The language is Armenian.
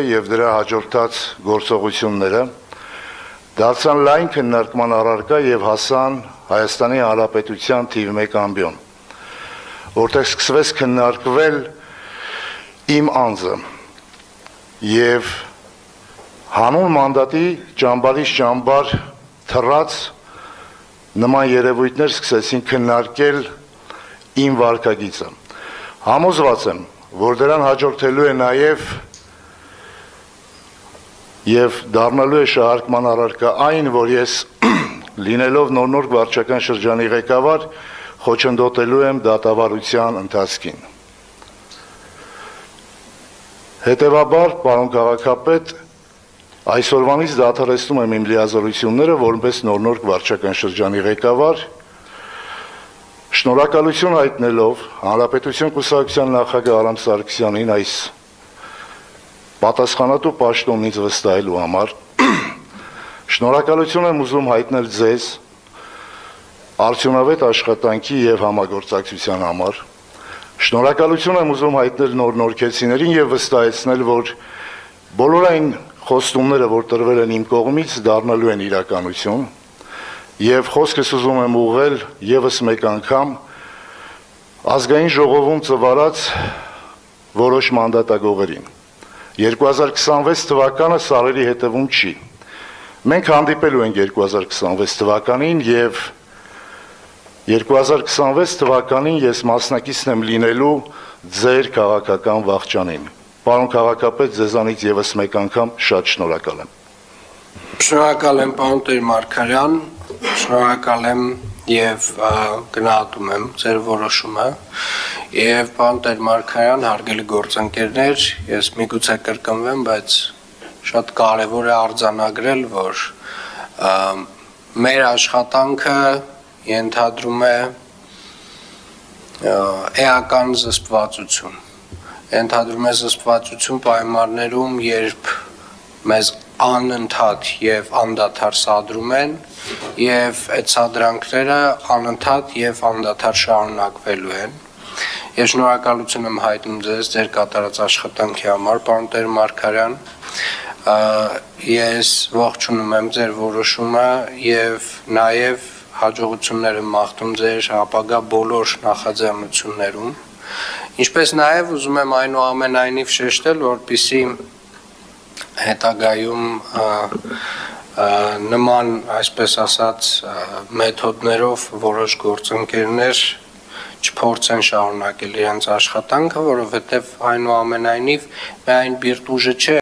եւ դրա հաջորդած գործողությունները դարձան լայն քննարկման առարկա եւ հասան Հայաստանի Հանրապետության թիվ 1 ամբիոն, որտեղ սկսվեց քննարկվել իմ անձը եւ հանուն մանդատի ճամբարից ճամբար թռած նման երևույթներ սկսեցին քննարկել իմ վարքագիծը։ Համոզված եմ, որ դրան հաջորդելու է եւ դառնալու է շահարկման առարկա այն, որ ես լինելով նոր վարչական շրջանի ղեկավար խոչընդոտելու եմ դատավարության ընթացքին։ Հետևաբար, պարոն քաղաքապետ, այսօրվանից դադարեցնում եմ իմ լիազորությունները որպես նոր վարչական շրջանի ղեկավար, շնորհակալություն հայտնելով Հանրապետություն կուսակցության նախագահ Արամ Սարգսյանին այս պատասխանատու պաշտոնից վստահելու համար, շնորհակալություն եմ ուզում հայտնել ձեզ արդյունավետ աշխատանքի եւ համագործակցության համար, շնորհակալություն եմ ուզում հայտնել նորքեցիներին եւ վստահեցնել, որ բոլոր այն խոստումները, որ տրվել են իմ կողմից, դառնալու են իրականություն եւ խոսքս ուզում եմ ուղղել եւս մեկ անգամ ազգային ժողովում ծվարած որոշ մանդատագողերին։ 2026 թվականը սարերի հետևում չի։ Մենք հանդիպելու ենք 2026 թվականին եւ 2026 թվականին ես մասնակիցն եմ լինելու ձեր քաղաքական վախճանին։ Պարոն քաղաքապետ, ձեզանից եւս մեկ անգամ շատ շնորհակալ եմ։ Շնորհակալ եմ, պարոն Տեր-Մարգարյան, շնորհակալ եմ եւ գնահատում եմ ձեր որոշումը եւ պարոն Տեր-Մարգարյան, հարգելի գործընկերներ, ես միգուցե կրկնվեմ, բայց շատ կարեւոր է արձանագրել, որ մեր աշխատանքը ենթադրում է էական զսպվածություն, ենթադրում է զսպվածություն պայմաններում, երբ մեզ անընդհատ եւ անդադար սադրում են եւ այդ սադրանքները անընդհատ եւ անդադար շարունակվելու են։ Ես շնորհակալություն եմ հայտնում ձեր կատարած աշխատանքի համար, պարոն Տեր-Մարգարյան։ Ես ողջունում եմ ձեր որոշումը եւ նաեւ հաջողություններ եմ մաղթում ձեր ապագա բոլոր նախաձեռնություններում։ Ինչպես նաեւ ուզում եմ այնուամենայնիվ շեշտել, որպեսզի հետագայում նման, այսպես ասած, մեթոդներով որոշ գործընկերներ չփորձեն շարունակել իրենց աշխատանքը, որովհետև այնուամենայնիվ միայն բիրտ ուժը չէ,